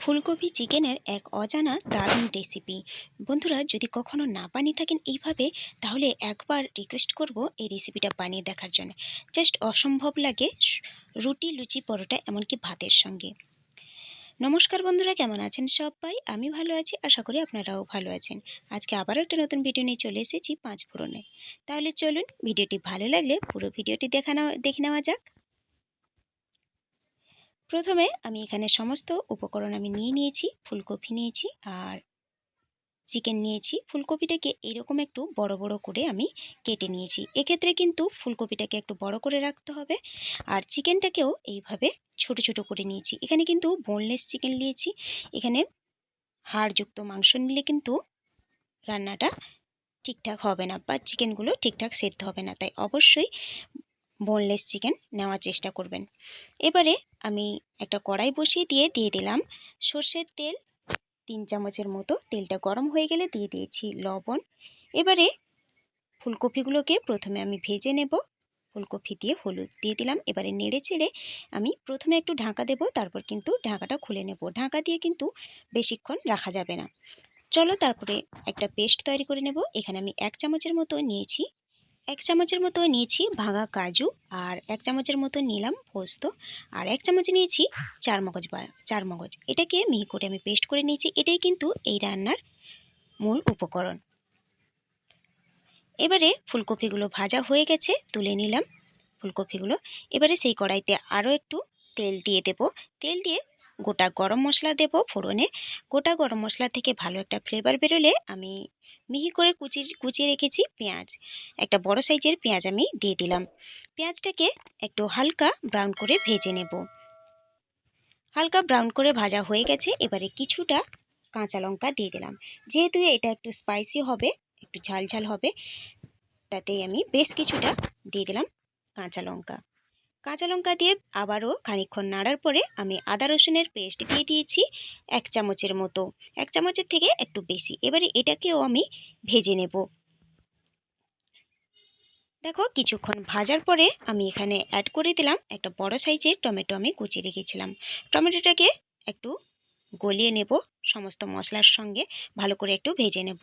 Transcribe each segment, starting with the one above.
ফুলকপি চিকেনের এক অজানা দারুণ রেসিপি। বন্ধুরা, যদি কখনো না বানিয়ে থাকেন এইভাবে, তাহলে একবার রিকোয়েস্ট করব এই রেসিপিটা বানিয়ে দেখার জন্য। জাস্ট অসম্ভব লাগে রুটি, লুচি, পরোটা, এমনকি ভাতের সঙ্গে। নমস্কার বন্ধুরা, কেমন আছেন সবাই? আমি ভালো আছি, আশা করি আপনারাও ভালো আছেন। আজকে আবারও একটা নতুন ভিডিও নিয়ে চলে এসেছি পাঁচ ফোড়নে। তাহলে চলুন, ভিডিওটি ভালো লাগলে পুরো ভিডিওটি দেখে নেওয়া যাক। প্রথমে আমি এখানে সমস্ত উপকরণ নিয়ে নিয়েছি। ফুলকপি নিয়েছি আর চিকেন নিয়েছি। ফুলকপিটাকে এরকম একটু বড় বড় করে আমি কেটে নিয়েছি। এক্ষেত্রে কিন্তু ফুলকপিটাকে একটু বড় করে রাখতে হবে। আর চিকেনটাকেও এইভাবে ছোট ছোট করে নিয়েছি। এখানে কিন্তু বোনলেস চিকেন নিয়েছি। এখানে হাড়যুক্ত মাংস নিলে কিন্তু রান্নাটা ঠিকঠাক হবে না, বা চিকেনগুলো ঠিকঠাক সেদ্ধ হবে না। তাই অবশ্যই বোনলেস চিকেন নেওয়ার চেষ্টা করবেন। এবারে আমি একটা কড়াই বসিয়ে দিয়ে দিলাম সর্ষের তেল 3 চামচের মতো। তেলটা গরম হয়ে গেলে দিয়ে দিয়েছি লবণ। এবারে ফুলকপিগুলোকে প্রথমে আমি ভেজে নেব। ফুলকপি দিয়ে হলুদ দিয়ে দিলাম। এবারে নেড়ে চেড়ে আমি প্রথমে একটু ঢাকা দেব, তারপর কিন্তু ঢাকাটা খুলে নেব। ঢাকা দিয়ে কিন্তু বেশিক্ষণ রাখা যাবে না। চলো তারপরে একটা পেস্ট তৈরি করে নেব। এখানে আমি 1 চামচের মতো নিয়েছি। 1 চামচের মতো নিয়েছি ভাঙা কাজু, আর 1 চামচের মতো নিলাম পোস্ত, আর 1 চামচ নিয়েছি চারমগজ। এটাকে মিহি করে আমি পেস্ট করে নিয়েছি। এটাই কিন্তু এই রান্নার মূল উপকরণ। এবারে ফুলকপিগুলো ভাজা হয়ে গেছে, তুলে নিলাম ফুলকপিগুলো। এবারে সেই কড়াইতে আরও একটু তেল দিয়ে দেব। তেল দিয়ে গোটা গরম মশলা দেব ফোড়নে। গোটা গরম মশলা থেকে ভালো একটা ফ্লেভার বেরোলে আমি মিহি করে কুচিয়ে রেখেছি পেঁয়াজ, একটা বড় সাইজের পেঁয়াজ আমি দিয়ে দিলাম। পেঁয়াজটাকে একটু হালকা ব্রাউন করে ভেজে নেব। হালকা ব্রাউন করে ভাজা হয়ে গেছে। এবারে কিছুটা কাঁচা লঙ্কা দিয়ে দিলাম। যেহেতু এটা একটু স্পাইসি হবে, একটু ঝাল ঝাল হবে, তাতেই আমি বেশ কিছুটা দিয়ে দিলাম কাঁচা লঙ্কা। কাঁচা লঙ্কা দিয়ে আবারও খানিকক্ষণ নাড়ার পরে আমি আদা রসুনের পেস্ট দিয়ে দিয়েছি 1 চামচের মতো, 1 চামচের থেকে একটু বেশি। এবারে এটাকেও আমি ভেজে নেব। দেখো, কিছুক্ষণ ভাজার পরে আমি এখানে অ্যাড করে দিলাম একটা বড় সাইজের টমেটো আমি কুচিয়ে রেখেছিলাম। টমেটোটাকে একটু গলিয়ে নেব, সমস্ত মশলার সঙ্গে ভালো করে একটু ভেজে নেব।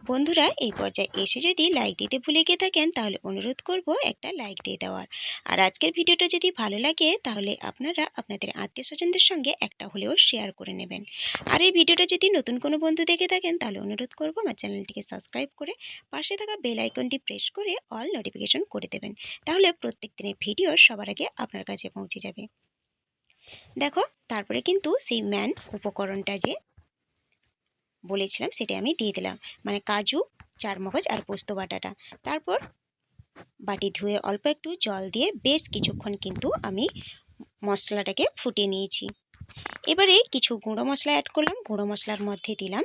বন্ধুরা, এই পর্যায়ে এসে যদি লাইক দিতে ভুলে গিয়ে থাকেন, তাহলে অনুরোধ করব একটা লাইক দিয়ে দেওয়ার। আর আজকের ভিডিওটা যদি ভালো লাগে, তাহলে আপনারা আপনাদের আত্মীয় স্বজনদের সঙ্গে একটা হলেও শেয়ার করে নেবেন। আর এই ভিডিওটা যদি নতুন কোনো বন্ধু দেখে থাকেন, তাহলে অনুরোধ করব আমার চ্যানেলটিকে সাবস্ক্রাইব করে পাশে থাকা বেল আইকনটি প্রেস করে অল নোটিফিকেশন করে দেবেন। তাহলে প্রত্যেক দিনের ভিডিও সবার আগে আপনার কাছে পৌঁছে যাবে। দেখো, তারপরে কিন্তু সেই মেন উপকরণটা যে বলেছিলাম সেটা আমি দিয়ে দিলাম, মানে কাজু, চারমগজ আর পোস্ত বাটাটা। তারপর বাটি ধুয়ে অল্প একটু জল দিয়ে বেশ কিছুক্ষণ কিন্তু আমি মশলাটাকে ফুটিয়ে নিয়েছি। এবারে কিছু গুঁড়ো মশলা অ্যাড করলাম। গুঁড়ো মশলার মধ্যে দিলাম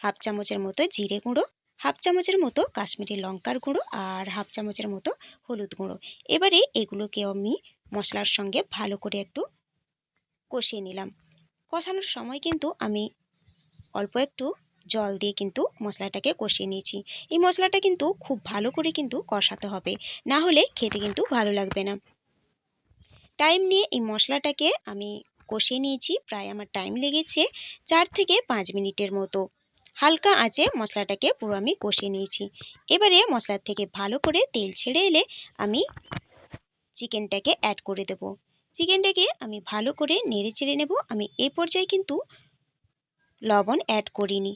1/2 চামচের মতো জিরে গুঁড়ো, 1/2 চামচের মতো কাশ্মীরি লঙ্কার গুঁড়ো, আর 1/2 চামচের মতো হলুদ গুঁড়ো। এবারে এগুলোকে আমি মশলার সঙ্গে ভালো করে একটু কষিয়ে নিলাম। কষানোর সময় কিন্তু আমি অল্প একটু জল দিয়ে কিন্তু মশলাটাকে কষিয়ে নিয়েছি। এই মশলাটা কিন্তু খুব ভালো করে কিন্তু কষাতে হবে, না হলে খেতে কিন্তু ভালো লাগবে না। টাইম নিয়ে এই মশলাটাকে আমি কষিয়ে নিয়েছি। প্রায় আমার টাইম লেগেছে 4 থেকে 5 মিনিটের মতো। হালকা আঁচে মশলাটাকে পুরো আমি কষিয়ে নিয়েছি। এবারে মশলার থেকে ভালো করে তেল ছেড়ে এলে আমি চিকেনটাকে অ্যাড করে দেব। চিকেনটাকে আমি ভালো করে নেড়ে চেড়ে নেব। আমি এই পর্যায়ে কিন্তু লবণ অ্যাড করিনি।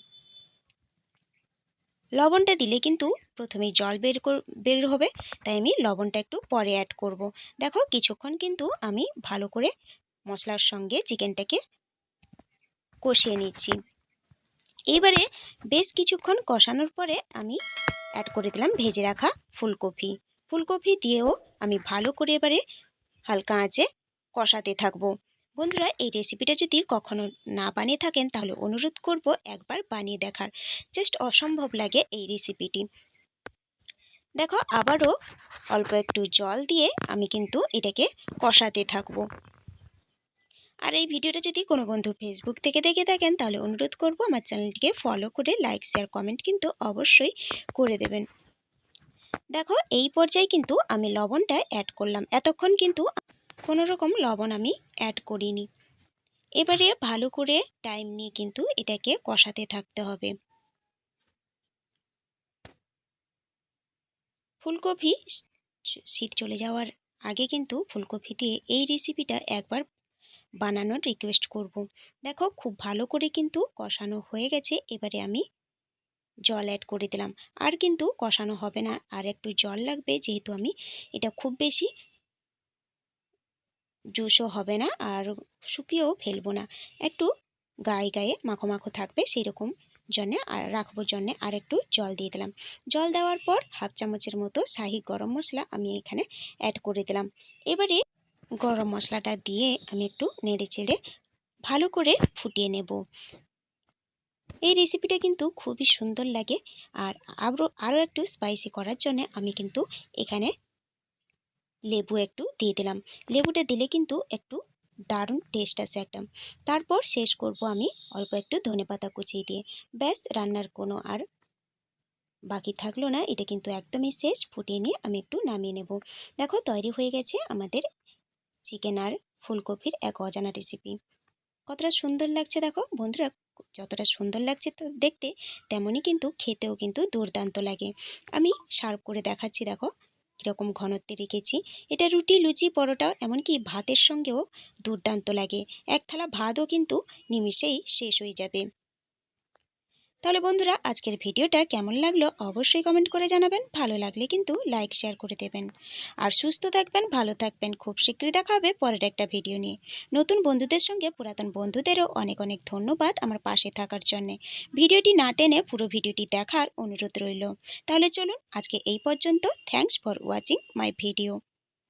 লবণটা দিলে কিন্তু প্রথমেই জল বের হবে, তাই আমি লবণটা একটু পরে অ্যাড করব। দেখো, কিছুক্ষণ কিন্তু আমি ভালো করে মশলার সঙ্গে চিকেনটাকে কষিয়ে নিচ্ছি। এবারে বেশ কিছুক্ষণ কষানোর পরে আমি অ্যাড করে দিলাম ভেজে রাখা ফুলকপি। ফুলকপি দিয়েও আমি ভালো করে এবারে হালকা আঁচে কষাতে থাকবো। বন্ধুরা, এই রেসিপিটা যদি কখনো না বানিয়ে থাকেন, তাহলে অনুরোধ করব একবার বানিয়ে দেখার। জাস্ট অসম্ভব লাগে এই রেসিপিটি। দেখো, আবারও অল্প একটু জল দিয়ে আমি কিন্তু এটাকে কষাতে থাকবো। আর এই ভিডিওটা যদি কোনো বন্ধু ফেসবুক থেকে দেখে থাকেন, তাহলে অনুরোধ করব আমার চ্যানেলটিকে ফলো করে লাইক, শেয়ার, কমেন্ট কিন্তু অবশ্যই করে দেবেন। দেখো, এই পর্যায়ে কিন্তু আমি লবণটা অ্যাড করলাম। এতক্ষণ কিন্তু কোনো রকম লবণ আমি অ্যাড করিনি। এবারে ভালো করে টাইম নিয়ে কিন্তু এটাকে কষাতে থাকতে হবে। ফুলকপি শীত চলে যাওয়ার আগে কিন্তু ফুলকপি দিয়ে এই রেসিপিটা একবার বানানোর রিকোয়েস্ট করব। দেখো খুব ভালো করে কিন্তু কষানো হয়ে গেছে। এবারে আমি জল অ্যাড করে দিলাম। আর কিন্তু কষানো হবে না, আর একটু জল লাগবে, যেহেতু আমি এটা খুব বেশি জুসও হবে না আর শুকিয়েও ফেলবো না, একটু গায়ে গায়ে মাখো মাখো থাকবে সেই রকম জন্যে আর রাখবো জন্যে আর একটু জল দিয়ে দিলাম। জল দেওয়ার পর হাফ চামচের মতো শাহি গরম মশলা আমি এখানে অ্যাড করে দিলাম। এবারে গরম মশলাটা দিয়ে আমি একটু নেড়ে চেড়ে ভালো করে ফুটিয়ে নেব। এই রেসিপিটা কিন্তু খুবই সুন্দর লাগে। আর আরও একটু স্পাইসি করার জন্য আমি কিন্তু এখানে লেবু একটু দিয়ে দিলাম। লেবুটা দিলে কিন্তু একটু দারুণ টেস্ট আসে একটা। তারপর শেষ করব আমি অল্প একটু ধনেপাতা কুচিয়ে দিয়ে। ব্যাস, রান্নার কোনো আর বাকি থাকলো না। এটা কিন্তু একদমই শেষ। ফুটিয়ে নিয়ে আমি একটু নামিয়ে নেব। দেখো তৈরি হয়ে গেছে আমাদের চিকেন আর ফুলকপির এক অজানা রেসিপি। কতটা সুন্দর লাগছে দেখো বন্ধুরা। যতটা সুন্দর লাগছে তো দেখতে, তেমনই কিন্তু খেতেও কিন্তু দুর্দান্ত লাগে। আমি সার্ভ করে দেখাচ্ছি, দেখো কীরকম ঘনত্বে রেখেছি। এটা রুটি, লুচি, পরোটা, এমনকি ভাতের সঙ্গেও দুর্দান্ত লাগে। এক থালা ভাতও কিন্তু নিমিষেই শেষ হয়ে যাবে। তাহলে বন্ধুরা, আজকের ভিডিওটা কেমন লাগলো অবশ্যই কমেন্ট করে জানাবেন। ভালো লাগলে কিন্তু লাইক শেয়ার করে দেবেন। আর সুস্থ থাকবেন, ভালো থাকবেন। খুব শীঘ্রই দেখা হবে পরের একটা ভিডিও নিয়ে। নতুন বন্ধুদের সঙ্গে পুরাতন বন্ধুদেরও অনেক অনেক ধন্যবাদ আমার পাশে থাকার জন্যে। ভিডিওটি না টেনে পুরো ভিডিওটি দেখার অনুরোধ রইল। তাহলে চলুন আজকে এই পর্যন্ত। Thanks for watching my video.